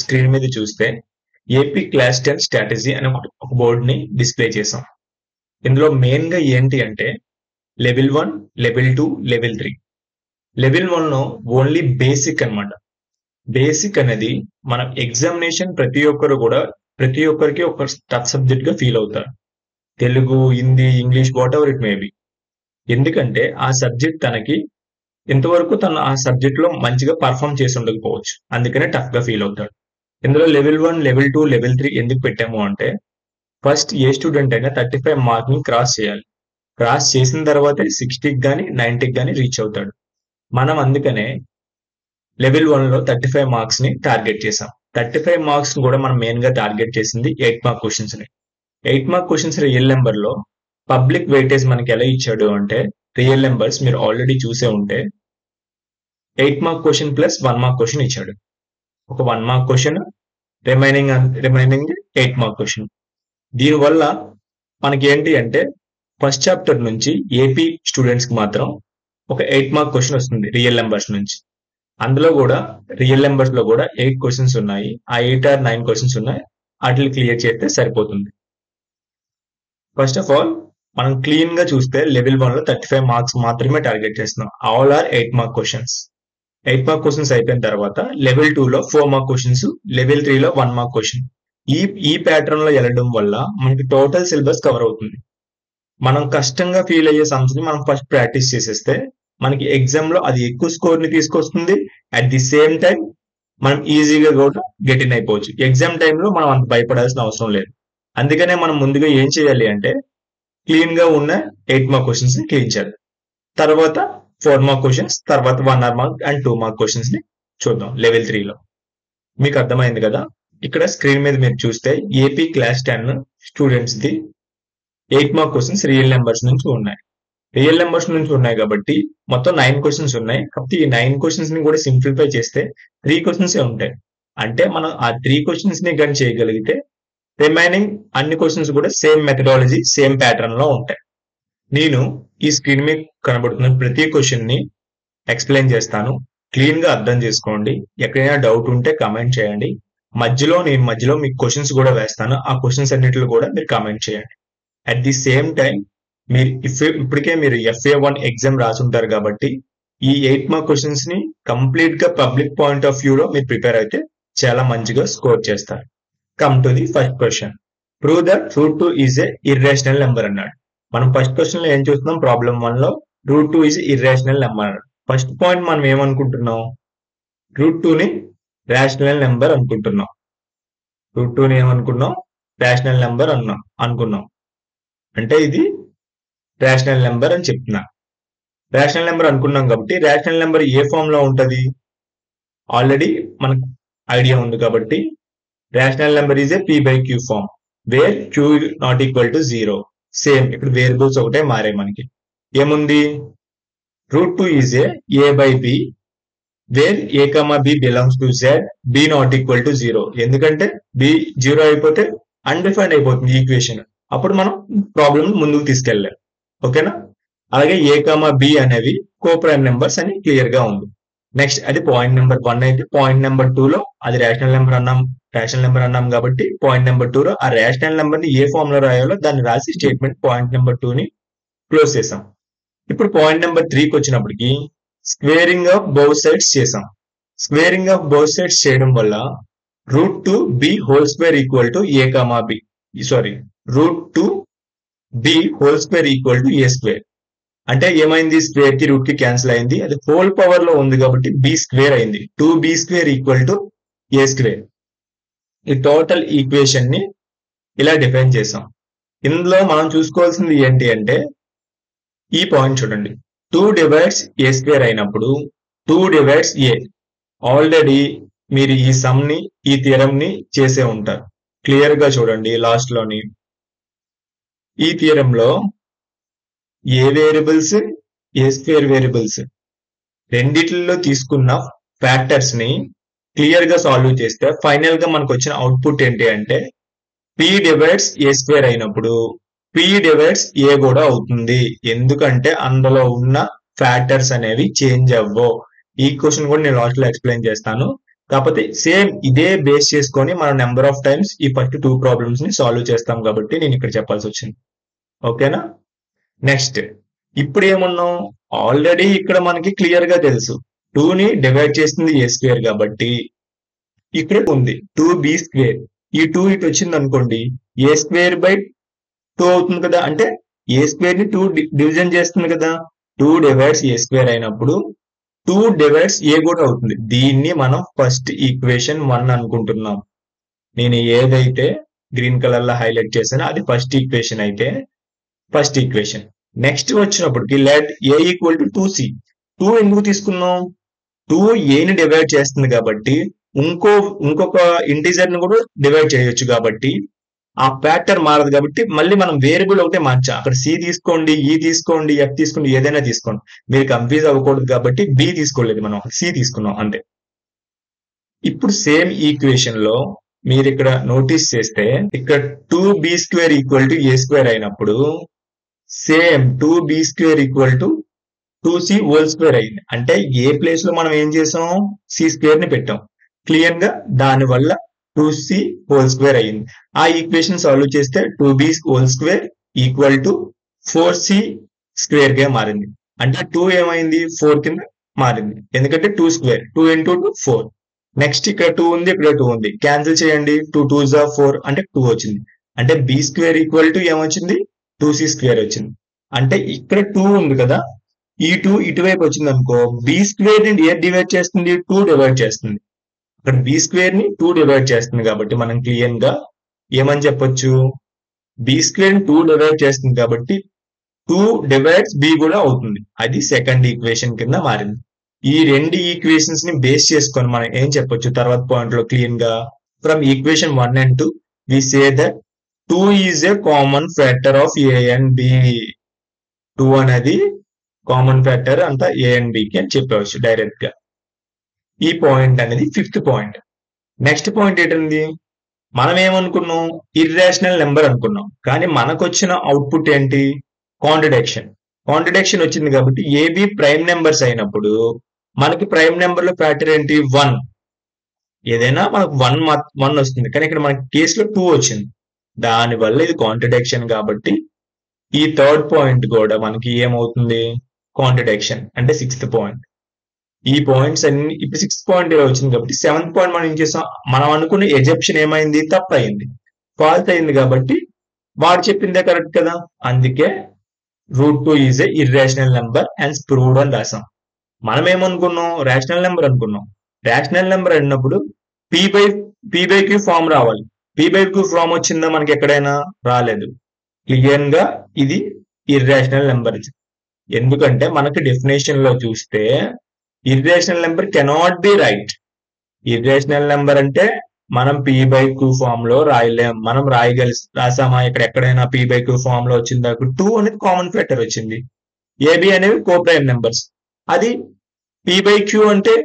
Screen మీద చూస్తే AP class 10 strategy అనే ఒక బోర్డుని డిస్ప్లే చేసాం. ఇందులో మెయిన్ గా ఏంటి అంటే లెవెల్ 1, లెవెల్ 2, లెవెల్ 3. లెవెల్ 1 లో ఓన్లీ బేసిక్ అన్నమాట. బేసిక్ అనేది మనం ఎగ్జామినేషన్ ప్రతి ఒక్కరికి ఒక టఫ్ సబ్జెక్ట్ గా ఫీల్ అవుతారు. Telugu, Hindi, English, what ever it may be. ఎందుకంటే ఆ సబ్జెక్ట్ తనకి ఇంతవరకు తను ఆ సబ్జెక్ట్ లో మంచిగా పర్ఫామ్ చేసి ఉండకపోవచ్చు, అందుకనే టఫ్ గా ఫీల్ అవుతాడు. ఇందులో లెవెల్ 1, లెవెల్ 2, లెవెల్ 3 ఎందుకు పెట్టాము అంటే ఫస్ట్ ఏ స్టూడెంట్ అయినా 35 మార్క్ ని క్రాస్ చేయాలి. క్రాస్ చేసిన తర్వాతే 60కి కానీ 90కి కానీ రీచ్ అవుతాడు. మనం అందుకనే లెవెల్ 1 లో 35 మార్క్స్ ని టార్గెట్ చేసాం. 35 మార్క్స్ కూడా మనం మెయిన్ గా టార్గెట్ చేసింది 8 మార్క్ క్వశ్చన్స్ ని. 8 మార్క్ క్వశ్చన్స్ రియల్ నెంబర్ లో పబ్లిక్ వెయిటేజ్ మనకి ఎలా ఇచ్చాడు అంటే రియల్ నెంబర్స్ మీరు ఆల్రెడీ చూసే ఉంటే 8 mark question plus 1 mark question ఇచ్చాడు. ఒక 1 mark question, remaining 8 mark question. దీనివల్ల మనకి ఏంటి అంటే ఫస్ట్ చాప్టర్ నుంచి ఏపీ స్టూడెంట్స్ కి మాత్రం ఒక 8 మార్క్ క్వశ్చన్ వస్తుంది రియల్ నెంబర్స్ నుంచి. అందులో కూడా రియల్ నెంబర్స్ లో కూడా 8 క్వశ్చన్స్ ఉన్నాయి. ఆ 8 or 9 క్వశ్చన్స్ ఉన్నాయి. వాటిని క్లియర్ చేస్తే సరిపోతుంది. ఫస్ట్ ఆఫ్ ఆల్ మనం క్లీన్ గా చూస్తే లెవెల్ 1 లో 35 మార్క్స్ మాత్రమే టార్గెట్ చేస్తున్నాం. All are 8 mark questions. 8 mark questions అయిపోయిన తర్వాత లెవెల్ 2 లో 4 మార్క్ క్వశ్చన్స్, లెవెల్ 3 లో 1 మార్క్ క్వశ్చన్. ఈ ప్యాటర్న్ లో వెళ్ళడం వల్ల మనకి టోటల్ సిలబస్ కవర్ అవుతుంది. మనం కష్టంగా ఫీల్ అయ్యే సమ్స్ ని మనం ఫస్ట్ ప్రాక్టీస్ చేసేస్తే మనకి ఎగ్జామ్ లో అది ఎక్కువ స్కోర్ ని తీసుకొస్తుంది. అట్ ది సేమ్ టైం మనం ఈజీగా కూడా గెట్ ఇన్ అయిపోవచ్చు. ఎగ్జామ్ టైంలో మనం అంత భయపడాల్సిన అవసరం లేదు. అందుకనే మనం ముందుగా ఏం చేయాలి అంటే క్లీన్ గా ఉన్న 8 మార్క్ క్వశ్చన్స్ ని క్లీన్ చేయాలి. తర్వాత 4 మార్క్ క్వశ్చన్స్, తర్వాత 1 మార్క్ అండ్ 2 మార్క్ క్వశ్చన్స్ ని చూద్దాం లెవెల్ 3 లో. మీకు అర్థమైంది కదా? ఇక్కడ స్క్రీన్ మీద మీరు చూస్తే AP class 10 students the 8 mark questions real numbers నుంచి ఉన్నాయి. రియల్ నెంబర్స్ నుంచి ఉన్నాయి కాబట్టి మొత్తం 9 క్వశ్చన్స్ ఉన్నాయి. కాబట్టి ఈ 9 క్వశ్చన్స్ ని కూడా సింప్లిఫై చేస్తే 3 క్వశ్చన్స్ ఉంటాయి. అంటే మనం ఆ 3 క్వశ్చన్స్ ని కానీ చేయగలిగితే రిమైనింగ్ అన్ని క్వశ్చన్స్ కూడా సేమ్ మెథడాలజీ, సేమ్ ప్యాటర్న్ లో ఉంటాయి. నేను ఈ స్క్రీన్ మీద కనబడుతున్న ప్రతి క్వశ్చన్ ని ఎక్స్ప్లెయిన్ చేస్తాను. క్లీన్ గా అర్థం చేసుకోండి. ఎక్కడైనా డౌట్ ఉంటే కామెంట్ చేయండి. మధ్యలో మీకు క్వశ్చన్స్ కూడా వేస్తాను. ఆ క్వశ్చన్స్ అన్నిటిలో కూడా మీరు కామెంట్ చేయండి. అట్ ది సేమ్ టైం మీరు ఇప్పటికే మీరు FA1 ఎగ్జామ్ రాసుంటారు కాబట్టి ఈ 8 మార్క్ క్వశ్చన్స్ ని కంప్లీట్ గా పబ్లిక్ పాయింట్ ఆఫ్ వ్యూ లో మీరు ప్రిపేర్ అయితే చాలా మంచిగా స్కోర్ చేస్తారు. Come to the first question. Prove that root 2 is a irrational number అన్నాడు. మనం ఫస్ట్ క్వశ్చన్ లో ఏం చూస్తున్నాం? ప్రాబ్లం 1 లో రూట్ 2 ఈజ్ ఇర్రేషనల్ నెంబర్ అన్నాడు. ఫస్ట్ పాయింట్ మనం ఏమనుకుంటున్నాం? రూట్ 2 ని రేషనల్ నెంబర్ అనుకుంటున్నాం. రూట్ 2 ని ఏమనుకున్నాం? రేషనల్ నెంబర్ అనుకున్నాం. అంటే ఇది రేషనల్ నెంబర్ అని చెప్తున్నా. రేషనల్ నెంబర్ అనుకున్నాం కాబట్టి రేషనల్ నెంబర్ ఏ ఫామ్ లో ఉంటది? ఆల్రెడీ మనకు ఐడియా ఉంది కాబట్టి rational number is a P/Q form where Q not equal to 0. Same ఇక్కడ వేరియబుల్స్ ఒకటే మారాయి మనకి. ఏముంది? Root 2 is A by B where A, B belongs to Z, B not equal to 0. ఎందుకంటే B 0 అయిపోతే అన్డిఫైన్డ్ అయిపోతుంది ఈక్వేషన్. అప్పుడు మనం ప్రాబ్లమ్ ముందుకు తీసుకెళ్ళలేం. ఓకేనా? అలాగే A, B అనేవి కోప్రైమ్ నెంబర్స్ అని క్లియర్ గా ఉంది. నెక్స్ట్ అది పాయింట్ నెంబర్ 1 అయితే పాయింట్ నెంబర్ 2 లో అది రేషనల్ నెంబర్ అన్నాం కాబట్టి పాయింట్ నెంబర్ 2 లో ఆ రేషనల్ నెంబర్ ని ఏ ఫామ్ లో రాయాలో దాన్ని రాసి స్టేట్మెంట్ పాయింట్ నెంబర్ 2 ని క్లోజ్ చేసాం. ఇప్పుడు పాయింట్ నెంబర్ 3కి వచ్చినప్పటికి స్క్వేరింగ్ ఆఫ్ బోత్ సైడ్స్ చేసాం. స్క్వేరింగ్ ఆఫ్ బోత్ సైడ్స్ చేయడం వల్ల root 2 B whole square equal to root 2 B whole square equal to A square. అంటే ఏమైంది? స్క్వేర్ కి రూట్ కి క్యాన్సిల్ అయింది. అది హోల్ పవర్ లో ఉంది కాబట్టి B స్క్వేర్ అయింది. 2B square equal to A square. ఈ టోటల్ ఈక్వేషన్ ని ఇలా డిఫైన్ చేసాం. ఇందులో మనం చూసుకోవాల్సింది ఏంటి అంటే ఈ పాయింట్ చూడండి. 2 డివైడ్స్ A స్క్వేర్ అయినప్పుడు 2 డివైడ్స్ A. ఆల్రెడీ మీరు ఈ సమ్ ని, ఈ థియరం ని చేసే ఉంటారు. క్లియర్ గా చూడండి లాస్ట్ లోని. ఈ థియరం లో ఏ వేరియబుల్స్, ఏ స్క్వేర్ వేరియబుల్స్ రెండిట్లో తీసుకున్న ఫ్యాక్టర్స్ ని క్లియర్ గా సాల్వ్ చేస్తే ఫైనల్ గా మనకు వచ్చిన అవుట్పుట్ ఏంటి అంటే P డివైడ్స్ A స్క్వేర్ అయినప్పుడు P డివైడ్స్ A కూడా అవుతుంది. ఎందుకంటే అందులో ఉన్న ఫ్యాక్టర్స్ అనేవి చేంజ్ అవ్వవు. ఈ క్వశ్చన్ కూడా నేను లాస్ట్ లో ఎక్స్ప్లెయిన్ చేస్తాను. కాకపోతే సేమ్ ఇదే బేస్ చేసుకొని మనం నెంబర్ ఆఫ్ టైమ్స్ ఈ ఫస్ట్ 2 ప్రాబ్లమ్స్ ని సాల్వ్ చేస్తాం కాబట్టి నేను ఇక్కడ చెప్పాల్సి వచ్చింది. ఓకేనా? నెక్స్ట్ ఇప్పుడు ఏమున్నాం, ఆల్రెడీ ఇక్కడ మనకి క్లియర్ గా తెలుసు 2 ని డివైడ్ చేసింది ఏ స్క్వేర్ కాబట్టి ఇక్కడ ఉంది 2b స్క్వేర్. ఈ 2 ఇటు వచ్చింది అనుకోండి, ఏ స్క్వేర్ బై 2 అవుతుంది కదా, అంటే ఏ స్క్వేర్ ని 2 డివిజన్ చేస్తుంది కదా. 2 డివైడ్స్ ఏ స్క్వేర్ అయినప్పుడు 2 డివైడ్స్ ఏ కూడా అవుతుంది. దీన్ని మనం ఫస్ట్ ఈక్వేషన్ 1 అనుకుంటున్నాం. నేను ఏదైతే గ్రీన్ కలర్ లో హైలైట్ చేశానో అది ఫస్ట్ ఈక్వేషన్ అయితే ఫస్ట్ ఈక్వేషన్. నెక్స్ట్ వచ్చినప్పటికి let A equal to 2c. 2 ఎందుకు తీసుకున్నాం, 2 ఏని డివైడ్ చేస్తుంది కాబట్టి ఇంకొక ఇంటీజర్ ని కూడా డివైడ్ చేయొచ్చు కాబట్టి ఆ ప్యాటర్న్ మారదు కాబట్టి మళ్ళీ మనం వేరియబుల్ ఒకటే మార్చాం. అక్కడ సి తీసుకోండి, ఈ తీసుకోండి, ఎఫ్ తీసుకోండి, ఏదైనా తీసుకోండి, మీరు కన్ఫ్యూజ్ అవ్వకూడదు కాబట్టి బి తీసుకోలేదు, మనం సి తీసుకున్నాం అంతే. ఇప్పుడు సేమ్ ఈక్వేషన్ లో మీరు ఇక్కడ నోటీస్ చేస్తే ఇక్కడ 2b square equal to a square అయినప్పుడు same 2b square equal to 2c whole square అయింది. అంటే ఏ ప్లేస్ లో మనం ఏం చేసాం, సి స్క్వేర్ ని పెట్టాం. క్లియర్ గా దాని వల్ల 2c హోల్ స్క్వేర్ అయింది. ఆ ఈక్వేషన్ సాల్వ్ చేస్తే 2b whole square equal to 4c square గా మారింది. అంటే 2 ఏమైంది, 4 కింద మారింది. ఎందుకంటే 2 స్క్వేర్, 2 ఇంటూ 2 4. నెక్స్ట్ ఇక్కడ 2 ఉంది, ఇక్కడ 2 ఉంది, క్యాన్సిల్ చేయండి. 2 2s 4 అంటే 2 వచ్చింది. అంటే b స్క్వేర్ ఈక్వల్ టు ఏమొచ్చింది, 2c స్క్వేర్ వచ్చింది. అంటే ఇక్కడ 2 ఉంది కదా, ఈ 2 ఇటువైపు వచ్చింది అనుకో, బి స్క్వేర్ ని ఏ డివైడ్ చేస్తుంది, 2 డివైడ్ చేస్తుంది. అక్కడ బి స్క్వేర్ ని 2 డివైడ్ చేస్తుంది కాబట్టి మనం క్లియర్ గా ఏమని చెప్పొచ్చు, బి స్క్వేర్ ని 2 డివైడ్ చేస్తుంది కాబట్టి 2 డివైడ్స్ బి కూడా అవుతుంది. అది సెకండ్ ఈక్వేషన్ కింద మారింది. ఈ రెండు ఈక్వేషన్స్ ని బేస్ చేసుకొని మనం ఏం చెప్పొచ్చు తర్వాత పాయింట్ లో క్లియర్ గా, from equation 1 and 2 we say that 2 is a common factor of A and B. 2 అనేది కామన్ ఫ్యాక్టర్ అంతా ఏ అండ్ బికి అని చెప్పవచ్చు డైరెక్ట్ గా. ఈ పాయింట్ అనేది ఫిఫ్త్ పాయింట్. నెక్స్ట్ పాయింట్ ఏంటండి, మనం ఏమనుకున్నాం, ఇర్రేషనల్ నెంబర్ అనుకున్నాం, కానీ మనకు వచ్చిన అవుట్పుట్ ఏంటి, కాంట్రడిక్షన్. కాంట్రడిక్షన్ వచ్చింది కాబట్టి ఏబి ప్రైమ్ నెంబర్స్ అయినప్పుడు మనకి ప్రైమ్ నెంబర్ లో ఫ్యాక్టర్ ఏంటి, 1. ఏదైనా మనకు 1 వస్తుంది, కానీ ఇక్కడ మనకి కేసులో 2 వచ్చింది. దానివల్ల ఇది కాంట్రడిక్షన్ కాబట్టి ఈ థర్డ్ పాయింట్ కూడా మనకి ఏమవుతుంది, కాంట్రడిక్షన్. అంటే సిక్స్త్ పాయింట్. ఈ పాయింట్స్ అన్ని ఇప్పుడు 6th పాయింట్ ఇలా వచ్చింది కాబట్టి 7th పాయింట్ మనం ఏం చేసాం, మనం అనుకున్న ఎజెప్షన్ ఏమైంది, తప్పయింది, ఫాల్స్ అయింది. కాబట్టి వాడు చెప్పిందే కరెక్ట్ కదా, అందుకే √2 is a irrational number and proved అని రాసాం. మనం ఏమనుకున్నాం, రేషనల్ నెంబర్ అనుకున్నాం. రేషనల్ నెంబర్ అన్నప్పుడు పీ బై క్యూ ఫామ్ రావాలి. పీ బై క్యూ ఫామ్ వచ్చిందా మనకి ఎక్కడైనా, రాలేదు. క్లియర్ గా ఇది ఇర్రేషనల్ నెంబర్. ఎందుకంటే మనకి డెఫినేషన్ లో చూస్తే irrational number cannot be right. Irrational number అంటే మనం పీ బై క్యూ ఫామ్ లో రాయలేం. మనం రాసామా ఇక్కడ ఎక్కడైనా పీ బై క్యూ ఫామ్ లో వచ్చిందా, 2 అనేది కామన్ ఫ్యాక్టర్ వచ్చింది, ఏబి అనేవి కో ప్రైమ్ నెంబర్స్. అది పీ బై క్యూ అంటే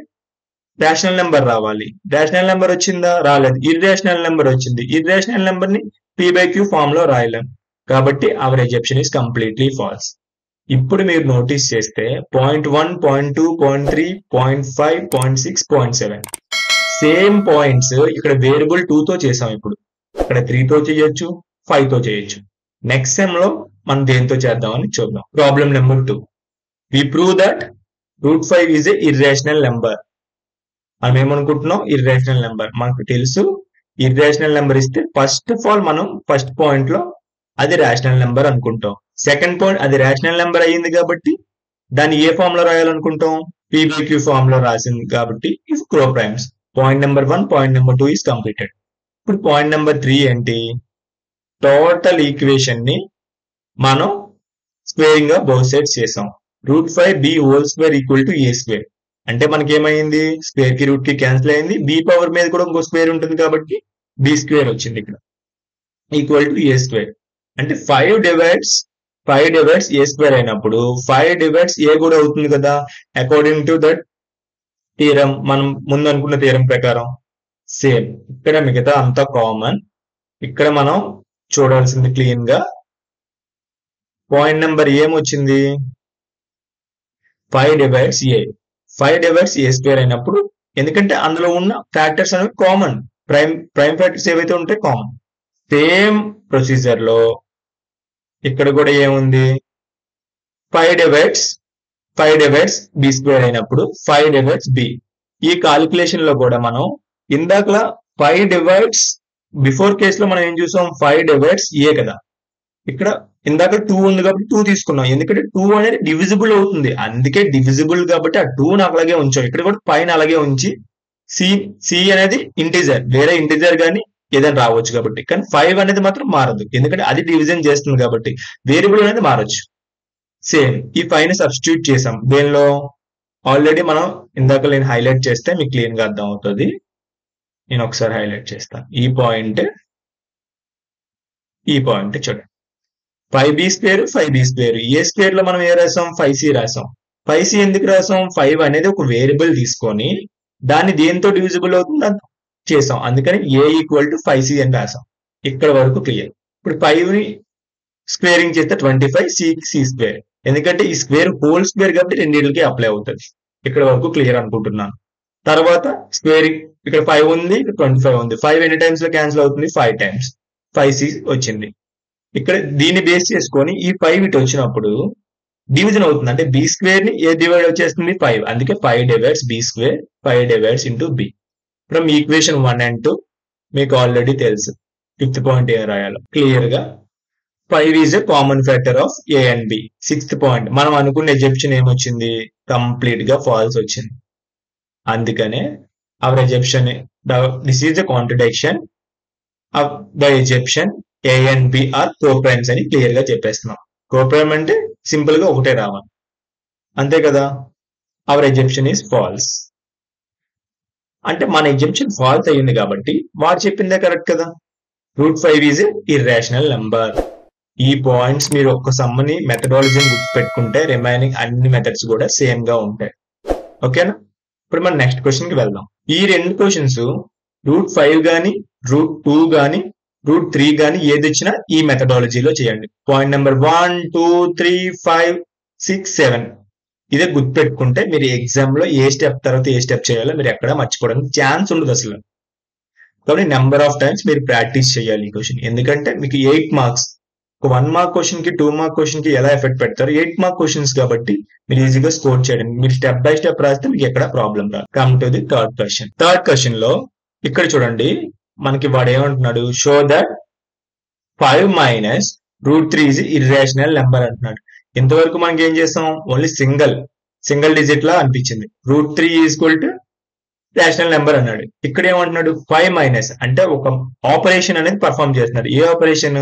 రేషనల్ నెంబర్ రావాలి. రేషనల్ నెంబర్ వచ్చిందా, రాలేదు, ఇర్రేషనల్ నెంబర్ వచ్చింది. ఇర్రేషనల్ నెంబర్ ని పీ బై క్యూ ఫామ్ లో రాయలేం కాబట్టి అవర్ ఎజెప్షన్ ఇస్ కంప్లీట్లీ ఫాల్స్. ఇప్పుడు మీరు నోటీస్ చేస్తే point 1, point 2, point 3, point 5, point 6, point 7 same points ఇక్కడ వేరియబుల్ 2 తో చేసాం. ఇప్పుడు ఇక్కడ 3 తో చేయొచ్చు, 5 తో చేయొచ్చు. నెక్స్ట్ సెమ్ లో మనం దేంతో చేద్దామని చూద్దాం. Problem number 2, we prove that √5 is a irrational number. మనం ఏమనుకుంటున్నాం, ఇర్రేషనల్ నెంబర్. మనకు తెలుసు ఇర్రేషనల్ నెంబర్ ఇస్తే ఫస్ట్ ఆఫ్ ఆల్ మనం ఫస్ట్ పాయింట్ లో అది రేషనల్ నెంబర్ అనుకుంటాం. సెకండ్ పాయింట్ అది రేషనల్ నెంబర్ అయ్యింది కాబట్టి దాన్ని ఏ ఫామ్ లో రాయాలనుకుంటాం, పీ బై క్యూ ఫామ్ లో రాసింది కాబట్టి ఇవి coprimes. Point number 1, point number 2 is completed. ఇప్పుడు పాయింట్ నెంబర్ 3 ఏంటి, టోటల్ ఈక్వేషన్ ని మనం స్క్వేరింగ్ గా బోత్ సైడ్స్ చేసాం. √5b whole square equal to a square. అంటే మనకి ఏమైంది, స్క్వేర్ కి రూట్ కి క్యాన్సిల్ అయింది, బి పవర్ మీద కూడా ఇంకో స్క్వేర్ ఉంటుంది కాబట్టి బి స్క్వేర్ వచ్చింది ఇక్కడ ఈక్వల్ టు ఏ స్క్వేర్. అంటే 5 డివైడ్స్ ఏ స్క్వేర్ అయినప్పుడు 5 డివైడ్స్ ఏ కూడా అవుతుంది కదా, అకార్డింగ్ టు దట్ థీరం, మనం ముందు అనుకున్న థీరం ప్రకారం. సేమ్ ఇక్కడ మిగతా అంతా కామన్. ఇక్కడ మనం చూడాల్సింది క్లీన్ గా పాయింట్ నెంబర్ ఏమొచ్చింది, 5 డివైడ్స్ ఏ. 5 డివైడ్స్ ఏ స్క్వేర్ అయినప్పుడు ఎందుకంటే అందులో ఉన్న ఫ్యాక్టర్స్ అనేవి కామన్. ప్రైమ్ ఫ్యాక్టర్స్ ఏవైతే ఉంటాయి కామన్. సేమ్ ప్రొసీజర్ లో ఇక్కడ కూడా ఏముంది, 5 డివైడ్స్ బి స్క్వేర్ అయినప్పుడు 5 డివైడ్స్ బి. ఈ కాలిక్యులేషన్ లో కూడా మనం ఇందాకలా 5 డివైడ్స్ బిఫోర్ కేసులో మనం ఏం చూసాం, 5 డివైడ్స్ ఏ కదా. ఇక్కడ ఇందాక 2 ఉంది కాబట్టి 2 తీసుకున్నాం, ఎందుకంటే 2 అనేది డివిజిబుల్ అవుతుంది, అందుకే డివిజిబుల్ కాబట్టి ఆ 2 అలాగే ఉంచాం. ఇక్కడ కూడా పైన అలాగే ఉంచి సి అనేది ఇంటిజర్, వేరే ఇంటిజర్ కానీ ఏదైనా రావచ్చు కాబట్టి, కానీ 5 అనేది మాత్రం మారదు ఎందుకంటే అది డివిజన్ చేస్తుంది కాబట్టి. వేరియబుల్ అనేది మారచ్చు. సేమ్ ఈ 5 ని సబ్స్టిట్యూట్ చేసాం దేనిలో, ఆల్రెడీ మనం ఇందాక నేను హైలైట్ చేస్తే మీకు క్లీన్ గా అర్థం అవుతుంది. నేను ఒకసారి హైలైట్ చేస్తాను ఈ పాయింట్ చూడండి. 5b స్క్వేర్ 5b స్క్వేర్, ఏ స్క్వేర్ లో మనం ఏ రాసాం, 5c రాసాం. 5c ఎందుకు రాసాం, 5 అనేది ఒక వేరియబుల్ తీసుకొని దాన్ని దేంతో డివిజిబుల్ అవుతుంది అని చేసాం, అందుకని a ఈక్వల్ టు 5c అని రాసాం. ఇక్కడ వరకు క్లియర్. ఇప్పుడు 5 ని స్క్వేరింగ్ చేస్తే 25, c స్క్వేర్, ఎందుకంటే ఈ స్క్వేర్ హోల్ స్క్వేర్ కాబట్టి రెండింటికి అప్లై అవుతుంది. ఇక్కడ వరకు క్లియర్ అనుకుంటున్నాను. తర్వాత స్క్వేరింగ్, ఇక్కడ 5 ఉంది, ఇక్కడ 25 ఉంది. 5 ఎన్ని టైమ్స్ లో క్యాన్సిల్ అవుతుంది, 5 టైమ్స్, 5c వచ్చింది. ఇక్కడ దీన్ని బేస్ చేసుకొని ఈ 5 ఇటు వచ్చినప్పుడు డివిజన్ అవుతుంది, అంటే బి స్క్వేర్ ని ఏ డివైడ్ వచ్చేస్తుంది 5, అందుకే 5 divides B square, 5 divides into B. From equation 1 and 2 మీకు ఆల్రెడీ తెలుసు. 5th పాయింట్ ఏం రాయాలో క్లియర్ గా, 5 is a common factor of A and b. 6th point మనం అనుకున్న ఎజెప్షన్ ఏమొచ్చింది, కంప్లీట్ గా ఫాల్స్ వచ్చింది. అందుకనే our assumption, this is the contradiction of the assumption a and b are coprimes అని క్లియర్ గా చెప్పేస్తున్నాం. కోప్రైమ్ అంటే సింపుల్ గా ఒకటే రావాలి, అంతే కదా. అవర్ ఎజెప్షన్ ఈజ్ ఫాల్స్ అంటే మన ఎజెప్షన్ ఫాల్స్ అయ్యింది కాబట్టి వాడు చెప్పిందే కరెక్ట్ కదా. √5 ఈజ్ ఇర్రేషనల్ నెంబర్. ఈ పాయింట్స్ మీరు ఒక్క సమ్మని మెథడాలజీని గుర్తుపెట్టుకుంటే రిమైనింగ్ అన్ని మెథడ్స్ కూడా సేమ్ గా ఉంటాయి. ఓకేనా. ఇప్పుడు మనం నెక్స్ట్ క్వశ్చన్ కి వెళ్దాం. ఈ రెండు క్వశ్చన్స్ √5 గానీ √2 గానీ √3 గానీ ఏది వచ్చినా ఈ మెథడాలజీలో చేయండి. పాయింట్ నెంబర్ 1, 2, 3, 5, 6, 7 ఇదే గుర్తుపెట్టుకుంటే మీరు ఎగ్జామ్ లో ఏ స్టెప్ తర్వాత ఏ స్టెప్ చేయాలో మీరు ఎక్కడ మర్చిపోవడానికి ఛాన్స్ ఉండదు అసలు. కాబట్టి నెంబర్ ఆఫ్ టైమ్స్ మీరు ప్రాక్టీస్ చేయాలి ఈ క్వశ్చన్, ఎందుకంటే మీకు 8 మార్క్స్. 1 మార్క్ క్వశ్చన్ కి 2 మార్క్ క్వశ్చన్ కి ఎలా ఎఫెక్ట్ పెడతారు, 8 మార్క్ క్వశ్చన్స్ కాబట్టి మీరు ఈజీగా స్కోర్ చేయడానికి మీరు స్టెప్ బై స్టెప్ రాస్తే మీకు ఎక్కడ ప్రాబ్లం రాదు. Come to the third question. Third question లో ఇక్కడ చూడండి, మనకి వాడు ఏమంటున్నాడు, show that 5 minus √3 is irrational number అంటున్నాడు. ఇంతవరకు మనకి ఏం చేస్తాం, ఓన్లీ సింగిల్ డిజిట్ లా అనిపించింది. √3 ఈక్వల్ టు రేషనల్ నెంబర్ అన్నాడు. ఇక్కడ ఏమంటున్నాడు, 5 మైనస్ అంటే ఒక ఆపరేషన్ అనేది పర్ఫామ్ చేస్తున్నాడు. ఏ ఆపరేషన్,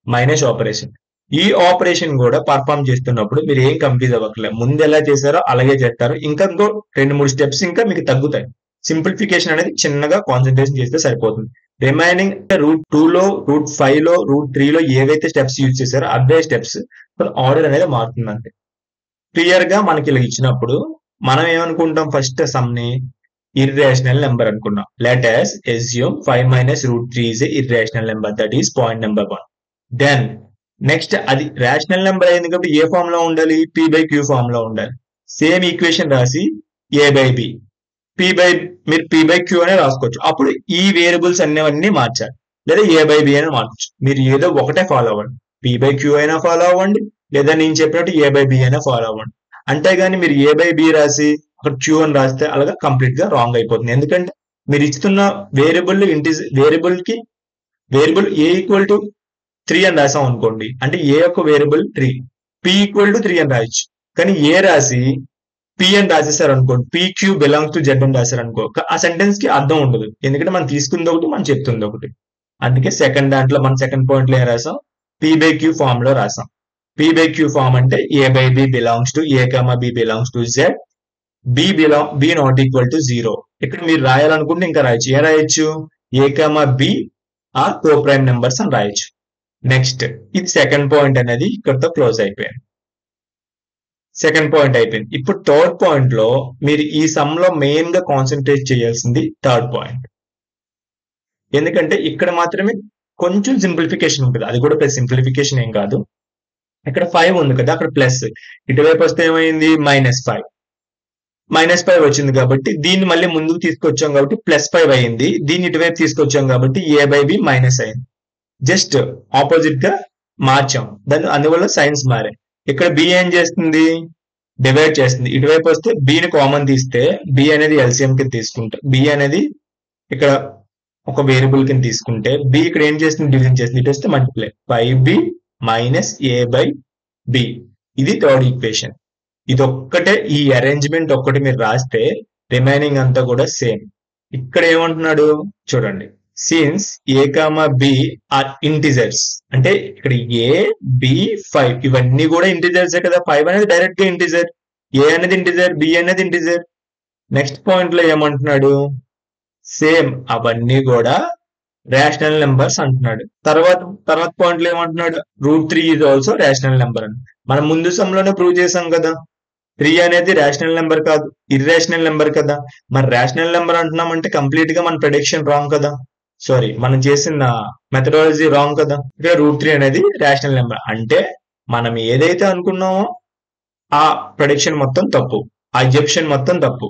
మైనస్ ఆపరేషన్. ఈ ఆపరేషన్ కూడా పర్ఫామ్ చేస్తున్నప్పుడు మీరు ఏం కన్ఫ్యూజ్ అవ్వట్లేదు, ముందు ఎలా చేశారో అలాగే చేస్తారు. ఇంకా 2-3 స్టెప్స్ ఇంకా మీకు తగ్గుతాయి. సింప్లిఫికేషన్ అనేది చిన్నగా కాన్సన్ట్రేషన్ చేస్తే సరిపోతుంది. రిమైనింగ్ √2 లో √5 లో √3 లో ఏవైతే స్టెప్స్ యూజ్ చేశారో అవే స్టెప్స్, ఆర్డర్ అనేది మారుతుంది అంతే. క్లియర్ గా మనకి ఇలా ఇచ్చినప్పుడు మనం ఏమనుకుంటాం, ఫస్ట్ సమ్ ని ఇర్రేషనల్ నెంబర్ అనుకున్నాం. Let us assume 5 minus √3 is a irrational number, that is point number 1. Then next అది రేషనల్ నెంబర్ అయింది కాబట్టి ఏ ఫామ్ లో ఉండాలి, p/q ఫామ్ లో ఉండాలి. సేమ్ ఈక్వేషన్ రాసి a/b, మీరు p/q అనే రాసుకోవచ్చు. అప్పుడు ఈ వేరియబుల్స్ అన్నీ మార్చాలి, లేదా a/b అని మార్చచ్చు. మీరు ఏదో ఒకటే ఫాలో అవ్వండి, p/q అయినా ఫాలో అవ్వండి, లేదా నేను చెప్పినట్టు a/b అయినా ఫాలో అవ్వండి. అంతేగాని మీరు a/b రాసి అక్కడ q అని రాస్తే అలాగా కంప్లీట్ గా రాంగ్ అయిపోతుంది. ఎందుకంటే మీరు ఇస్తున్న వేరియబుల్ a ఈక్వల్ టు 3 అని రాసాం అనుకోండి, అంటే ఏ యొక్క వేరియబుల్ 3, p ఈక్వల్ టు 3 అని రాయొచ్చు. కానీ ఏ రాసి p అని రాసేసారు అనుకోండి, pq బిలాంగ్స్ టు z అని రాశారు అనుకో, ఆ సెంటెన్స్ కి అర్థం ఉండదు. ఎందుకంటే మనం తీసుకుంది ఒకటి, మనం చెప్తుంది ఒకటి. అందుకే దాంట్లో మన సెకండ్ పాయింట్ లో ఏం రాసాం, p/q ఫామ్ లో రాసాం. p/q ఫామ్ అంటే a/b belongs to a, b belongs to z, b not equal to 0. ఇక్కడ మీరు రాయాలనుకుంటే ఇంకా రాయొచ్చు. ఏం రాయొచ్చు, a, b are coprime numbers అని రాయొచ్చు. నెక్స్ట్ ఇది సెకండ్ పాయింట్ అనేది ఇక్కడతో క్లోజ్ అయిపోయింది. సెకండ్ పాయింట్ అయిపోయింది. ఇప్పుడు థర్డ్ పాయింట్ లో మీరు ఈ సమ్ లో మెయిన్ గా కాన్సన్ట్రేట్ చేయాల్సింది థర్డ్ పాయింట్. ఎందుకంటే ఇక్కడ మాత్రమే కొంచెం సింప్లిఫికేషన్ ఉంటుంది, అది కూడా ప్లస్ సింప్లిఫికేషన్ ఏం కాదు. ఇక్కడ 5 ఉంది కదా, అక్కడ ప్లస్, ఇటువైపు వస్తే ఏమైంది -5. -5 వచ్చింది కాబట్టి దీన్ని మళ్ళీ ముందుకు తీసుకొచ్చాం కాబట్టి +5 అయింది. దీన్ని ఇటువైపు తీసుకొచ్చాం కాబట్టి a/b మైనస్ అయింది. జస్ట్ ఆపోజిట్ గా మార్చాం. అందువల్ల సైన్స్ మారాయి. ఇక్కడ b ఏం చేస్తుంది? డివైడ్ చేస్తుంది. ఇటువైపు వస్తే b ని కామన్ తీస్తే b అనేది ఎల్సిఎం కింద తీసుకుంటే b అనేది ఇక్కడ ఒక వేరియబుల్ కింద తీసుకుంటే b ఇక్కడ ఏం చేస్తుంది? డివిజన్ చేస్తుంది. ఇటు వస్తే మల్టిప్లై 5b మైనస్ a/b. ఇది థర్డ్ ఈక్వేషన్. ఇది ఒక్కటే, ఈ అరేంజ్మెంట్ ఒక్కటి మీరు రాస్తే రిమైనింగ్ అంతా కూడా సేమ్. ఇక్కడ ఏమంటున్నాడు చూడండి, since a, b are integers అంటే ఇక్కడ a, b, 5 ఇవన్నీ కూడా ఇంటిజర్స్ కదా. 5 అనేది డైరెక్ట్ గా ఇంటిజర్, a అనేది ఇంటిజర్, b అనేది ఇంటిజర్. నెక్స్ట్ పాయింట్ లో ఏమంటున్నాడు? సేమ్ అవన్నీ కూడా రేషనల్ నెంబర్స్ అంటున్నాడు. తర్వాత పాయింట్ లో ఏమంటున్నాడు? √3 ఈజ్ ఆల్సో రేషనల్ నెంబర్ అని మనం ముందు సమ్ లోనే ప్రూవ్ చేసాం కదా. 3 అనేది రేషనల్ నెంబర్ కాదు, ఇర్రేషనల్ నెంబర్ కదా. మరి రేషనల్ నెంబర్ అంటున్నామంటే కంప్లీట్ గా మన ప్రెడిక్షన్ రాంగ్ కదా. సారీ, మనం చేసిన మెథడాలజీ రాంగ్ కదా. ఇక్కడ √3 అనేది రేషనల్ నెంబర్ అంటే మనం ఏదైతే అనుకున్నామో ఆ ప్రెడిక్షన్ మొత్తం తప్పు, ఆ ఎజెప్షన్ మొత్తం తప్పు.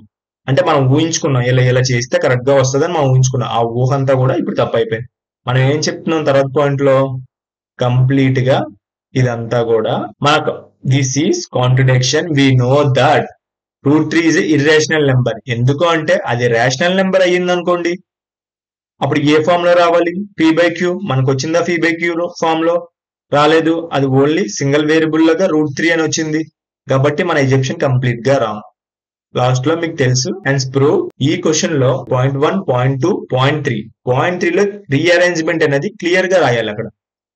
అంటే మనం ఊహించుకున్నాం ఇలా చేస్తే కరెక్ట్ గా వస్తుందని మనం ఊహించుకున్నాం. ఆ ఊహ అంతా కూడా ఇప్పుడు తప్పు అయిపోయింది. మనం ఏం చెప్తున్నాం తర్వాత పాయింట్ లో? కంప్లీట్ గా ఇదంతా కూడా మనకు this is contradiction. We know that √3 is irrational number. ఎందుకు అంటే అది రేషనల్ నెంబర్ అయ్యింది అనుకోండి, అప్పుడు ఏ ఫామ్ లో రావాలి? p/q. మనకు వచ్చిందా p/q ఫామ్ లో? రాలేదు. అది ఓన్లీ సింగిల్ వేరియబుల్ లాగా √3 అని వచ్చింది కాబట్టి మన ఎజెప్షన్ కంప్లీట్ గా రాంగ్. లాస్ట్ లో మీకు తెలుసు అండ్ ప్రూవ్. ఈ క్వశ్చన్ లో పాయింట్ 1, పాయింట్ 2, పాయింట్ 3, పాయింట్ 3 లో రీఅరేంజ్మెంట్ అనేది క్లియర్ గా రాయాలి. అక్కడ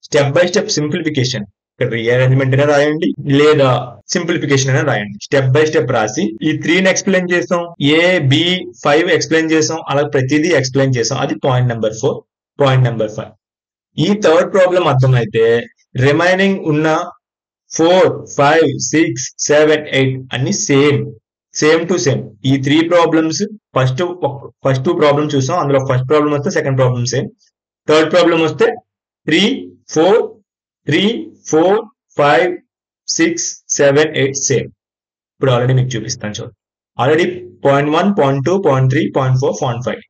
స్టెప్ బై స్టెప్ సింప్లిఫికేషన్. ఇక్కడ రీఅరేంజ్మెంట్ అయినా రాయండి లేదా సింప్లిఫికేషన్ అయినా రాయండి. స్టెప్ బై స్టెప్ రాసి ఈ 3ని ఎక్స్ప్లెయిన్ చేసాం, a, b, 5 ఎక్స్ప్లెయిన్ చేసాం, అలా ప్రతిదీ ఎక్స్ప్లెయిన్ చేసాం. అది పాయింట్ నెంబర్ 4. Point number 5. ఈ థర్డ్ ప్రాబ్లం అర్థమైతే రిమైనింగ్ ఉన్న 4, 5, 6, 7, 8 అన్ని సేమ్ టు సేమ్. ఈ 3 ప్రాబ్లమ్స్ ఫస్ట్ 2 ప్రాబ్లమ్ చూసాం. అందులో ఫస్ట్ ప్రాబ్లం వస్తే second problem same, third problem వస్తే 3, 4, 5, 6, 7, 8 సేమ్. ఇప్పుడు ఆల్రెడీ మీకు చూపిస్తాను చూడండి. Already point 1, point 2, point 3, point 4, point 5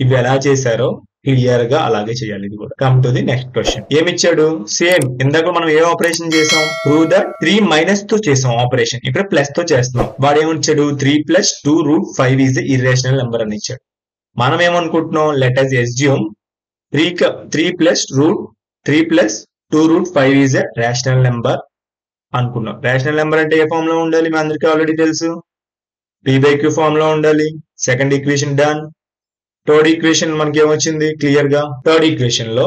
ఇవి ఎలా చేశారో క్లియర్ గా అలాగే చేయాలి. ఇది కూడా. Come to the next question. ఏమిచ్చాడు? సేమ్ ఇందాక మనం ఏ ఆపరేషన్ చేసాం? ప్రూవ్ దట్ 3 మైనస్ తో చేసాం ఆపరేషన్. ఇక్కడ ప్లస్ తో చేస్తున్నాం. వాడు ఏమిచ్చాడు? 3 + 2√5 ఈజ్ ఇర్రేషనల్ నెంబర్ అని ఇచ్చాడు. మనం ఏమనుకుంటున్నాం? Let us assume 3 + 2√5 is a rational number అనుకున్నాం. రేషనల్ నెంబర్ అంటే ఏ ఫామ్ లో ఉండాలి? మీ అందరికీ ఆల్రెడీ తెలుసు, p/q ఫామ్ లో ఉండాలి. Second equation done. Third equation మనకి ఏమొచ్చింది? క్లియర్ గా థర్డ్ ఈక్వేషన్ లో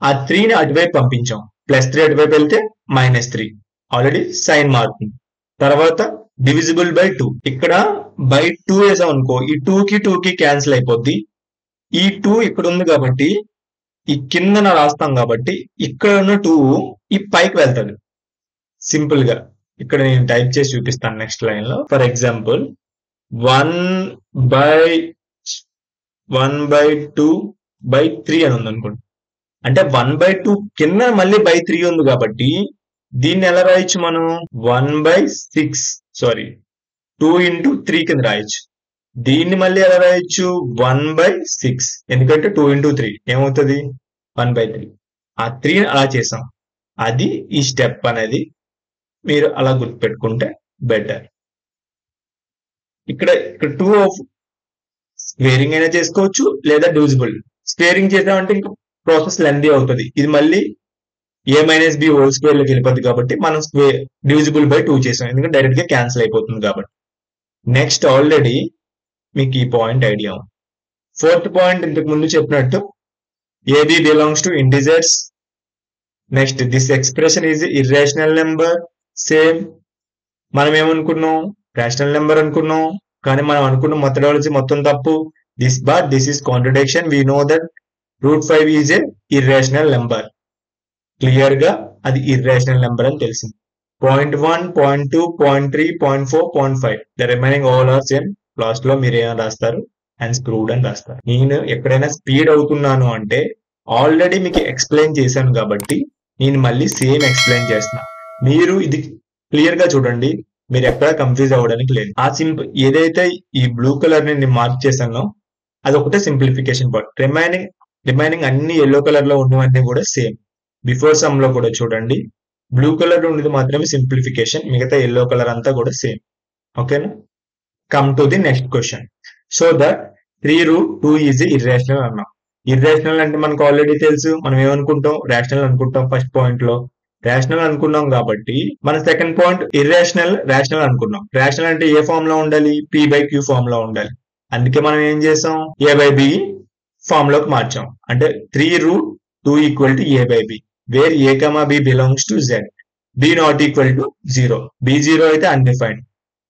ఆ 3ని అటువైపు పంపించాం. +3 అటువైపు వెళ్తే -3 ఆల్రెడీ సైన్ మారుతుంది. తర్వాత డివిజిబుల్ బై 2. ఇక్కడ బై 2 వేసాం అనుకో, ఈ 2కి క్యాన్సిల్ అయిపోద్ది. ఈ 2 ఇక్కడ ఉంది కాబట్టి ఈ కిందన రాస్తాం కాబట్టి ఇక్కడ ఉన్న 2 ఈ పైకి వెళ్తాడు సింపుల్ గా. ఇక్కడ నేను టైప్ చేసి చూపిస్తాను నెక్స్ట్ లైన్ లో. ఫర్ ఎగ్జాంపుల్ 1/2/3 అని ఉంది అనుకోండి. అంటే 1/2 కింద మళ్ళీ బై 3 ఉంది కాబట్టి దీన్ని ఎలా రాయొచ్చు మనం? 1/6 సారీ 2 × 3 కింద రాయొచ్చు. దీన్ని మళ్ళీ ఎలా రాయొచ్చు? 1/6 ఎందుకంటే 2 × 3 ఏమవుతుంది? 1/3. ఆ 3 అలా చేసాం. అది ఈ స్టెప్ అనేది మీరు అలా గుర్తుపెట్టుకుంటే బెటర్. ఇక్కడ 2 స్క్వేరింగ్ అయినా చేసుకోవచ్చు లేదా డివిజిబుల్. స్క్వేరింగ్ చేసామంటే ఇంకా ప్రాసెస్ లెందీ అవుతుంది. ఇది మళ్ళీ a - b హోల్ స్క్వేర్ లోకి వెళ్ళిపోద్ది కాబట్టి మనం డివిజిబుల్ బై 2 చేసాం, ఎందుకంటే డైరెక్ట్ గా క్యాన్సిల్ అయిపోతుంది కాబట్టి. నెక్స్ట్ ఆల్రెడీ మీకు ఈ పాయింట్ ఐడియా ఉంది. ఫోర్త్ పాయింట్ ఇంతకు ముందు చెప్పినట్టు ab belongs to integers. Next this expression is irrational number. Same మనం ఏమనుకున్నాం? రేషనల్ నెంబర్ అనుకున్నాం, కానీ మనం అనుకున్న మెథడాలజీ మొత్తం తప్పు. This is contradiction. We know that √5 is a irrational number. Clear గా అది ఇర్రేషనల్ నెంబర్ అని తెలిసింది. Point 1, point 2, point 3, point 4, point 5 the remaining all are same. Last లో మీరు ఏమైనా రాస్తారు? హెన్స్ ప్రూవ్డ్ అని రాస్తారు. నేను ఎక్కడైనా స్పీడ్ అవుతున్నాను అంటే ఆల్రెడీ మీకు ఎక్స్ప్లెయిన్ చేశాను కాబట్టి నేను మళ్ళీ సేమ్ ఎక్స్ప్లెయిన్ చేస్తున్నా. మీరు ఇది క్లియర్ గా చూడండి. మీరు ఎక్కడా కన్ఫ్యూజ్ అవ్వడానికి లేదు. ఆ ఏదైతే ఈ బ్లూ కలర్ ని నేను మార్క్ చేశానో అదొకటే సింప్లిఫికేషన్ పార్ట్. రిమైనింగ్ అన్ని ఎల్లో కలర్ లో ఉన్నవన్నీ కూడా సేమ్. బిఫోర్ సమ్ లో కూడా చూడండి, బ్లూ కలర్ లో ఉండేది మాత్రమే సింప్లిఫికేషన్, మిగతా ఎల్లో కలర్ అంతా కూడా సేమ్. ఓకేనా? Come to the next question. So that 3√2 is irrational అన్నాం. ఇర్రేషనల్ అంటే మనకు ఆల్రెడీ తెలుసు, మనం ఏమనుకుంటాం, రేషనల్ అనుకుంటాం. ఫస్ట్ పాయింట్ లో రేషనల్ అనుకున్నాం కాబట్టి మన సెకండ్ పాయింట్ ఇర్రేషనల్ రేషనల్ అనుకున్నాం. రేషనల్ అంటే ఏ ఫామ్ లో ఉండాలి, p/q ఫామ్ లో ఉండాలి. అందుకే మనం ఏం చేసాం, a/b ఫామ్ లోకి మార్చాం. అంటే 3√2 equal to a/b, where a, b belongs to z, b not equal to 0. b0 అయితే అన్డిఫైన్డ్.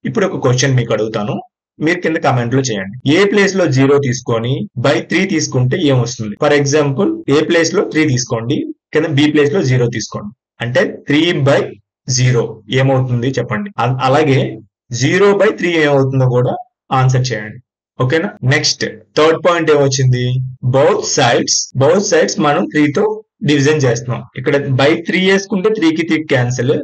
ఇప్పుడు ఒక క్వశ్చన్ మీకు అడుగుతాను, మీరు కింద కమెంట్ లో చేయండి. ఏ ప్లేస్ లో 0 తీసుకొని బై 3 తీసుకుంటే ఏమొస్తుంది? ఫర్ ఎగ్జాంపుల్ ఏ ప్లేస్ లో 3 తీసుకోండి, కింద బి ప్లేస్ లో 0 తీసుకోండి. అంటే 3/0 ఏమవుతుంది చెప్పండి. అలాగే 0/3 ఏమవుతుందో కూడా ఆన్సర్ చేయండి. ఓకేనా? నెక్స్ట్ థర్డ్ పాయింట్ ఏమొచ్చింది, బౌత్ సైడ్స్ మనం 3 తో డివిజన్ చేస్తున్నాం. ఇక్కడ బై 3 వేసుకుంటే 3కి 3 క్యాన్సిల్,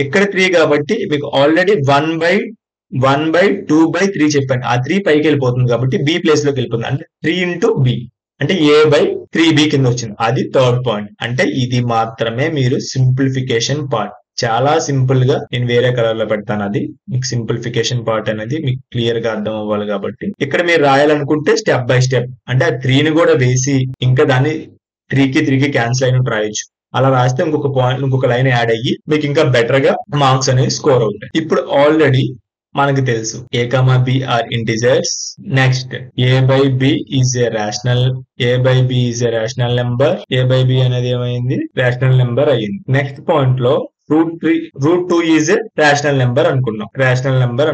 ఇక్కడ 3 కాబట్టి మీకు ఆల్రెడీ 1/2/3 చెప్పాను. ఆ 3 పైకి వెళ్ళిపోతుంది కాబట్టి బి ప్లేస్ లోకి వెళ్ళిపోతుంది. అంటే 3 ఇంటూ బి అంటే a/3b కింద వచ్చింది. అది థర్డ్ పాయింట్. అంటే ఇది మాత్రమే మీరు సింప్లిఫికేషన్ పార్ట్. చాలా సింపుల్ గా నేను వేరే కలర్ లో పెడతాను, అది మీకు సింప్లిఫికేషన్ పార్ట్ అనేది మీకు క్లియర్ గా అర్థం అవ్వాలి కాబట్టి. ఇక్కడ మీరు రాయాలనుకుంటే స్టెప్ బై స్టెప్, అంటే ఆ 3ని కూడా వేసి ఇంకా దాన్ని 3కి క్యాన్సిల్ అయినట్టు రాయొచ్చు. అలా రాస్తే ఇంకొక లైన్ యాడ్ అయ్యి మీకు ఇంకా బెటర్ గా మార్క్స్ అనేవి స్కోర్ అవుతాయి. ఇప్పుడు ఆల్రెడీ మనకు తెలుసు a, b are integers. Next a/b is a rational, a/b is a rational number. a/b అనేది ఏమైంది, రేషనల్ నెంబర్ అయ్యింది. నెక్స్ట్ పాయింట్ లో √2 ఈజ్ ఏ రేషనల్ నెంబర్ అనుకున్నాం. రేషనల్ నెంబర్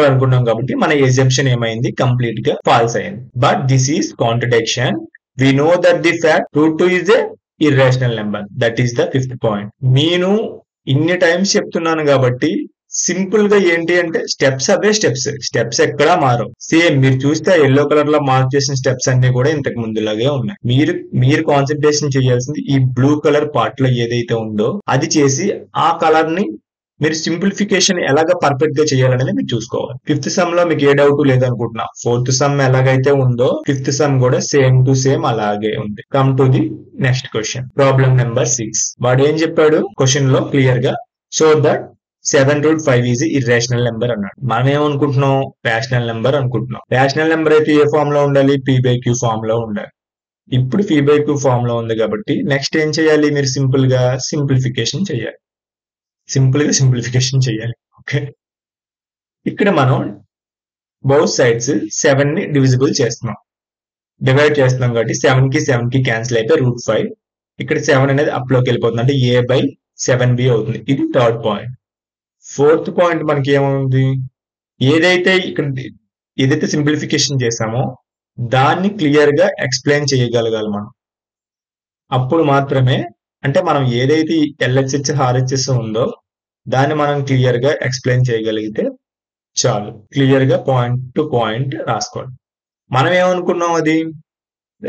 అనుకున్నాం కాబట్టి మన ఎగ్జంప్షన్ ఏమైంది, కంప్లీట్ గా ఫాల్స్ అయింది. But this is contradiction. We know that the fact √2 is a irrational number. That is the fifth point. నేను ఇన్ని టైమ్స్ చెప్తున్నాను కాబట్టి సింపుల్ గా ఏంటి అంటే స్టెప్స్ ఎక్కడా మారవు. సేమ్ మీరు చూస్తే ఎల్లో కలర్ లో మార్క్ చేసిన స్టెప్స్ అన్ని కూడా ఇంతకు ముందులాగే ఉన్నాయి. మీరు కాన్సన్ట్రేషన్ చేయాల్సింది ఈ బ్లూ కలర్ పార్ట్ లో ఏదైతే ఉందో అది చేసి ఆ కలర్ ని మీరు సింప్లిఫికేషన్ ఎలాగ పర్ఫెక్ట్ గా చేయాలనేది మీరు చూసుకోవాలి. ఫిఫ్త్ సమ్ లో మీకు ఏ డౌట్ లేదనుకుంటున్నా. ఫోర్త్ సమ్ ఎలాగైతే ఉందో ఫిఫ్త్ సమ్ కూడా సేమ్ టు సేమ్ అలాగే ఉంది. Come to the next question, problem number 6. వాడు ఏం చెప్పాడు క్వశ్చన్ లో క్లియర్ గా, so that 7√5 is irrational number అన్నాడు. మనం ఏమనుకుంటున్నాం, రేషనల్ నెంబర్ అనుకుంటున్నాం. రేషనల్ నెంబర్ అయితే ఏ ఫామ్ లో ఉండాలి, p/q ఫామ్ లో ఉండాలి. ఇప్పుడు p/q ఫామ్ లో ఉంది కాబట్టి నెక్స్ట్ ఏం చేయాలి, మీరు సింపుల్ గా సింప్లిఫికేషన్ చేయాలి. ఓకే, ఇక్కడ మనం బౌత్ సైడ్స్ 7 ని డివిజిబుల్ డివైడ్ చేస్తున్నాం కాబట్టి 7కి క్యాన్సిల్ అయిపోయి √5. ఇక్కడ 7 అనేది అప్ లోకి వెళ్ళిపోతుంది, అంటే a/7b అవుతుంది. ఇది థర్డ్ పాయింట్. ఫోర్త్ పాయింట్ మనకి ఏముంది, ఏదైతే సింప్లిఫికేషన్ చేసామో దాన్ని క్లియర్ గా ఎక్స్ప్లెయిన్ చేయగలగాలి మనం. అప్పుడు మాత్రమే, అంటే మనం ఏదైతే LHS RHS ఉందో దాన్ని మనం క్లియర్ గా ఎక్స్ప్లెయిన్ చేయగలిగితే చాలు. క్లియర్ గా పాయింట్ టు పాయింట్ రాసుకోండి. మనం ఏమనుకున్నాం, అది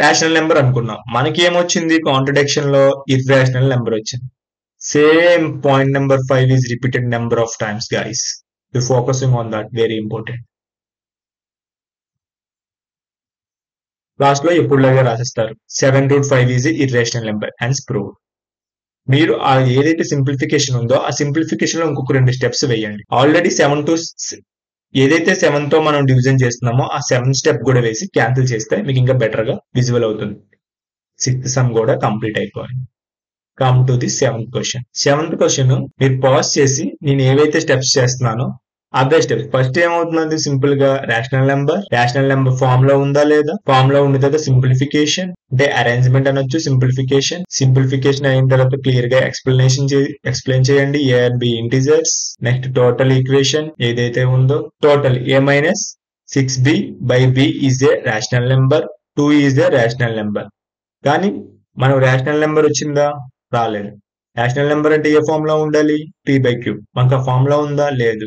రేషనల్ నెంబర్ అనుకున్నాం. మనకి ఏమొచ్చింది, కాంట్రడిక్షన్ లో ఇర్రేషనల్ నెంబర్ వచ్చింది. Same point number 5 is repeated number of times, guys. You're focusing on that, very important. Last లో ఎప్పుడులాగా రాసేస్తారు, 7√5 is irrational number and proved. మీరు ఏదైతే సింప్లిఫికేషన్ ఉందో ఆ సింప్లిఫికేషన్ లో ఇంకొక 2 స్టెప్స్ వేయండి. ఆల్రెడీ 7 తో మనం డివిజన్ చేస్తున్నామో ఆ 7 స్టెప్ కూడా వేసి క్యాన్సిల్ చేస్తే మీకు ఇంకా బెటర్ గా విజువల్ అవుతుంది. 6th సమ్ కూడా కంప్లీట్ అయిపోయింది. Come to the 7th question. 7th question మీరు పాజ్ చేసి నేను ఏవైతే స్టెప్స్ చేస్తున్నానో అవే స్టెప్స్. ఫస్ట్ ఏమవుతుంది, సింపుల్ గా రేషనల్ నెంబర్ ఫామ్ లో ఉందా లేదా, ఫామ్ లో ఉన్న తర్వాత సింప్లిఫికేషన్ అంటే అరేంజ్మెంట్ అనొచ్చు, సింప్లిఫికేషన్ అయిన తర్వాత క్లియర్ గా ఎక్స్ప్లెయిన్ చేయండి. a and b integers. Next total equation ఏదైతే ఉందో, total a-6b/b is a rational number, 2 is a rational number. కానీ మనం రేషనల్ నెంబర్ వచ్చిందా, రాలేదు. రేషనల్ నెంబర్ అంటే ఏ ఫామ్ లో ఉండాలి, p/q. మనకు ఆ ఫామ్ లో ఉందా, లేదు.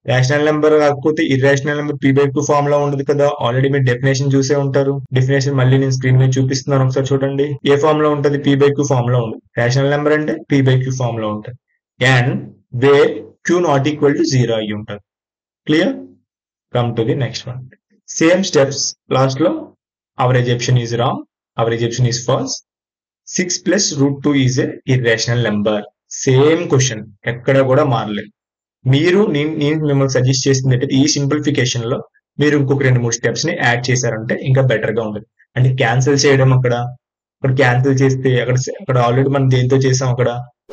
రేషనల్ నెంబర్ కాకపోతే ఇర్రేషనల్ నెంబర్ p/q ఫామ్ లో ఉండదు కదా. ఆల్రెడీ మీరు డెఫినేషన్ చూసే ఉంటారు. డెఫినేషన్ మళ్ళీ నేను స్క్రీన్ మీద చూపిస్తున్నాను, ఒకసారి చూడండి. ఏ ఫామ్ లో ఉంటుంది, p/q ఫామ్ లో ఉంటుంది. రేషనల్ నెంబర్ అంటే p/q ఫామ్ లో ఉంటుంది. And where Q not equal to 0 అయ్యి ఉంటుంది. Clear? Come to the next one. Same steps. Last లో average option is wrong, average option is false. 6 plus root 2 is a irrational number. Same question, ఎక్కడ కూడా మారలేదు. నేను మిమ్మల్ని suggest చేసింది ఏంటంటే ఈ సింప్లిఫికేషన్ లో మీరు ఇంకొక 2-3 స్టెప్స్ ని యాడ్ చేశారంటే ఇంకా బెటర్ గా ఉంటుంది. అంటే క్యాన్సిల్ చేయడం, అక్కడ క్యాన్సిల్ చేస్తే అక్కడ ఆల్రెడీ మనం దేంతో చేసాం, అక్కడ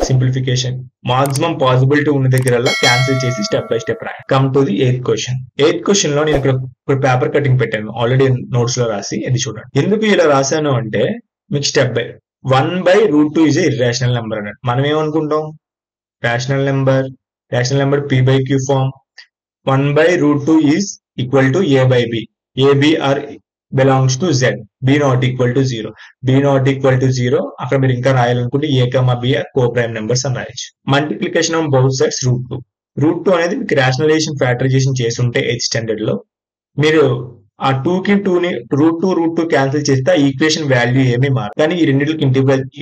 సింప్లిఫికేషన్ మాక్సిమం పాసిబిలిటీ ఉన్న దగ్గరల్లా క్యాన్సిల్ చేసి స్టెప్ బై స్టెప్ రాయండి. Come to the 8th question. 8th question లో నేను ఇక్కడ పేపర్ కటింగ్ పెట్టాను ఆల్రెడీ నోట్స్ లో రాసి, ఇది చూడండి. ఎందుకు ఇలా రాశాను అంటే మీకు step by 1/√2 is a irrational number అన్నట్టు. మనం ఏమనుకుంటాం, rational number p by q form. 1/√2 is equal to a by b. a b are belongs to z. b not equal to 0. b not equal to 0 అక్కడ మీరు ఇంకా రాయాలనుకుంటే a, b co prime numbers అని రాయొచ్చు. Multiplication on బౌత్ sides √2. √2 అనేది మీకు rationalization factorisation చేసి ఉంటే 8th standard లో మీరు ఆ 2కి 2ని √2 క్యాన్సిల్ చేస్తే ఆ ఈక్వేషన్ వాల్యూ ఏమీ మారదు. కానీ ఈ రెండింటికి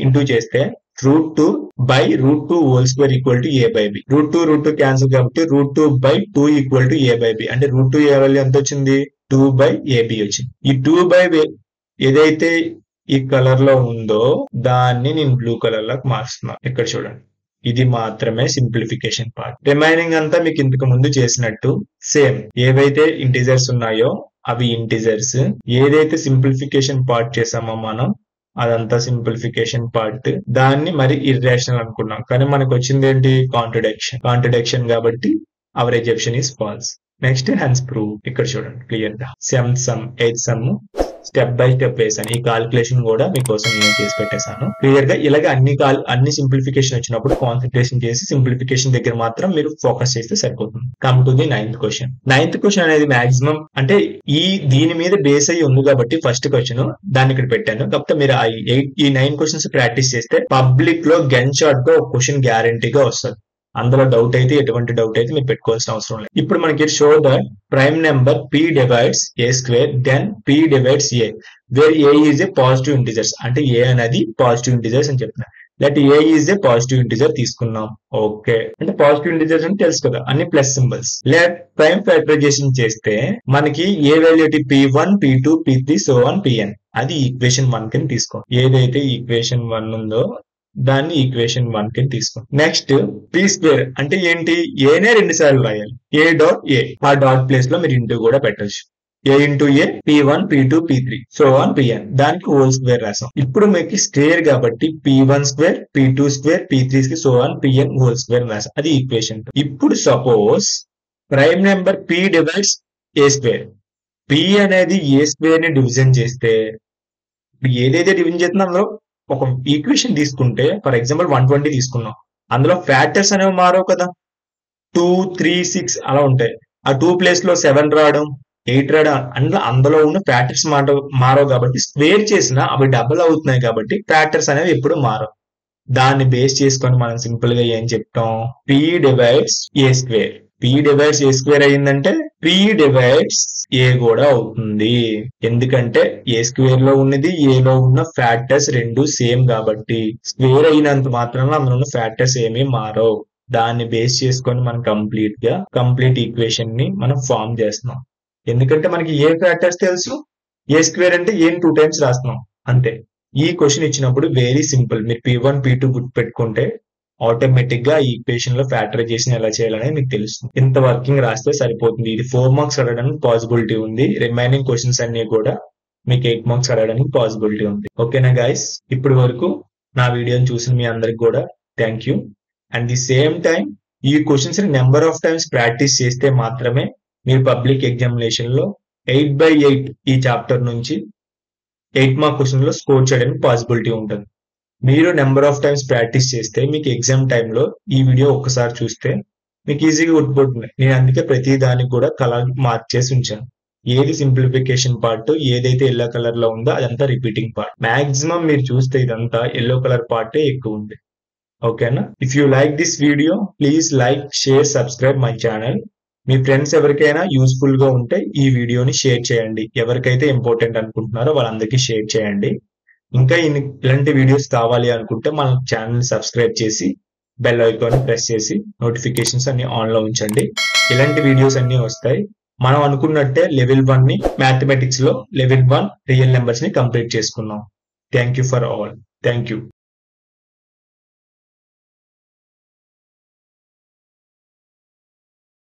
ఇంటూ చేస్తే √2/√2 whole square equal to a by b. √2 cancel కాబట్టి √2/2 equal to a by b. అంటే √2 ఏ వాల్యూ ఎంత వచ్చింది, 2/ab వచ్చింది. ఈ 2/a ఏదైతే ఈ కలర్ లో ఉందో దాన్ని నేను బ్లూ కలర్ లోకి మారుస్తున్నాను. ఇక్కడ చూడండి, ఇది మాత్రమే సింప్లిఫికేషన్ పార్ట్. రిమైనింగ్ అంతా మీకు ఇంతకు ముందు చేసినట్టు సేమ్. ఏవైతే ఇంటిజర్స్ ఉన్నాయో అవి ఇంటిజర్స్, ఏదైతే సింప్లిఫికేషన్ పార్ట్ చేసామో మనం అదంతా సింప్లిఫికేషన్ పార్ట్. దాన్ని మరి ఇర్రేషనల్ అనుకున్నాం, కానీ మనకు వచ్చింది ఏంటి, కాంట్రడిక్షన్ కాబట్టి average option is false. Next hence prove. ఇక్కడ చూడండి క్లియర్ గా 7th some 8th some step by step వేసాను. ఈ కాల్కులేషన్ కూడా మీకోసం నేను చేసి పెట్టేశాను క్లియర్ గా. ఇలాగ అన్ని సింప్లిఫికేషన్ వచ్చినప్పుడు కాన్సన్ట్రేషన్ చేసి సింప్లిఫికేషన్ దగ్గర మాత్రం మీరు ఫోకస్ చేస్తే సరిపోతుంది. Come to the 9th question. 9th question అనేది మాక్సిమం అంటే దీని మీద బేస్ అయ్యి ఉంది కాబట్టి ఫస్ట్ క్వశ్చన్ దాన్ని ఇక్కడ పెట్టాను. కాకపోతే మీరు ఈ 9 క్వశ్చన్స్ ప్రాక్టీస్ చేస్తే పబ్లిక్ లో గన్ షాట్ గా ఒక క్వశ్చన్ గ్యారంటీగా వస్తుంది. అందులో ఎటువంటి డౌట్ అయితే మీరు పెట్టుకోవాల్సిన అవసరం లేదు. ఇప్పుడు మనకి show that prime number p divides a square then p divides a where a is a positive integers. అంటే a అనేది పాజిటివ్ ఇంటిజర్స్ అని చెప్తున్నా. That a is a positive integer తీసుకున్నాం. ఓకే, అంటే పాజిటివ్ ఇంటిజర్స్ అని తెలుసు కదా, అన్ని plus symbols. Let prime factorisation చేస్తే మనకి a value p1 p2 p3 so on pn. అది ఈక్వేషన్ 1 కింద తీసుకో. ఏదైతే ఈక్వేషన్ 1 ఉందో దాన్ని ఈక్వేషన్ 1 కింద తీసుకోండి. నెక్స్ట్ p స్క్వేర్ అంటే ఏంటి, ఏనే 2 సార్లు రాయాలి. a డాట్ a, ఆ డాట్ ప్లేస్ లో మీరు ఇంటూ కూడా పెట్టచ్చు. a into a p1 p2 p3 so on pn. దానికి హోల్ స్క్వేర్ రాసాం. ఇప్పుడు మీకు స్క్వేర్ కాబట్టి p1 square p2 square p3 కి so on pn whole square రాసాం. అది ఈక్వేషన్ 2. ఇప్పుడు suppose prime number p divides a square. p అనేది a స్క్వేర్ ని డివిజన్ చేస్తే ఏదైతే డివిజన్ చేస్తుందో అందులో ఒక ఈక్వేషన్ తీసుకుంటే, ఫర్ ఎగ్జాంపుల్ 120 తీసుకున్నాం. అందులో ఫ్యాక్టర్స్ అనేవి మారవు కదా, 2, 3, 6 అలా ఉంటాయి. ఆ 2 ప్లేస్ లో 7 రావడం 8 రావడం అందులో ఉన్న ఫ్యాక్టర్స్ మారవు కాబట్టి స్క్వేర్ చేసినా అవి డబుల్ అవుతున్నాయి కాబట్టి ఫ్యాక్టర్స్ అనేవి ఎప్పుడు మారవు. దాన్ని బేస్ చేసుకొని మనం సింపుల్ గా ఏం చెప్తాం, p divides a square. p divides a square అయ్యిందంటే p డివైడ్స్ a కూడా అవుతుంది. ఎందుకంటే a స్క్వేర్ లో ఉన్నది a లో ఉన్న ఫ్యాక్టర్స్ రెండు సేమ్ కాబట్టి స్క్వేర్ అయినంత మాత్రాన అందులో ఉన్న ఫ్యాక్టర్స్ ఏమీ మారవు. దాన్ని బేస్ చేసుకొని మనం కంప్లీట్ ఈక్వేషన్ ని మనం ఫామ్ చేస్తున్నాం. ఎందుకంటే మనకి ఏ ఫ్యాక్టర్స్ తెలుసు, a స్క్వేర్ అంటే ఏం 2 టైమ్స్ రాస్తున్నాం అంతే. ఈ క్వశ్చన్ ఇచ్చినప్పుడు వెరీ సింపుల్, మీరు p1 p2 గుర్తు పెట్టుకుంటే ఆటోమేటిక్ గా ఈ ఈక్వేషన్ లో ఫ్యాక్టరైజేషన్ ఎలా చేయాలనేది మీకు తెలుస్తుంది. ఇంత వర్కింగ్ రాస్తే సరిపోతుంది. ఇది 4 మార్క్స్ అడగడానికి పాసిబిలిటీ ఉంది. రిమైనింగ్ క్వశ్చన్స్ అన్ని కూడా మీకు 8 మార్క్స్ అడగడానికి పాసిబిలిటీ ఉంది. ఓకేనా గైస్, ఇప్పటి వరకు నా వీడియోని చూసిన మీ అందరికి కూడా thank you. And the same time ఈ క్వశ్చన్స్ ని నెంబర్ ఆఫ్ టైమ్స్ ప్రాక్టీస్ చేస్తే మాత్రమే మీరు పబ్లిక్ ఎగ్జామినేషన్ లో 8/8 ఈ చాప్టర్ నుంచి 8 మార్క్ క్వశ్చన్ లో స్కోర్ చేయడానికి పాసిబిలిటీ ఉంటుంది. మీరు నెంబర్ ఆఫ్ టైమ్స్ ప్రాక్టీస్ చేస్తే మీకు ఎగ్జామ్ టైంలో ఈ వీడియో ఒక్కసారి చూస్తే మీకు ఈజీగా గుర్తుపడుతుంది. నేను అందుకే ప్రతి దానికి కూడా కలర్ మార్క్ చేసి ఉంచాను. ఏది సింప్లిఫికేషన్ పార్ట్, ఏదైతే ఎల్లో కలర్ లో ఉందో అదంతా రిపీటింగ్ పార్ట్. మాక్సిమం మీరు చూస్తే ఇదంతా ఎల్లో కలర్ పార్టే ఎక్కువ ఉంది. ఓకేనా? If you like this video please like, share, subscribe my channel. Me friends ఎవరికైనా యూస్ఫుల్ గా ఉంటే ఈ వీడియోని షేర్ చేయండి. ఎవరికైతే ఇంపార్టెంట్ అనుకుంటున్నారో వాళ్ళందరికీ షేర్ చేయండి. ఇంకా ఇలాంటి వీడియోస్ కావాలి అనుకుంటే మన ఛానల్ సబ్స్క్రైబ్ చేసి బెల్ ఐకాన్ ప్రెస్ చేసి నోటిఫికేషన్స్ అన్ని ఆన్ లో ఉంచండి. ఇలాంటి వీడియోస్ అన్ని వస్తాయి. మనం అనుకున్నట్టే లెవెల్ 1 ని మ్యాథమెటిక్స్ లో లెవెల్ 1 రియల్ నెంబర్స్ ని కంప్లీట్ చేసుకున్నాం. Thank you for all. Thank you.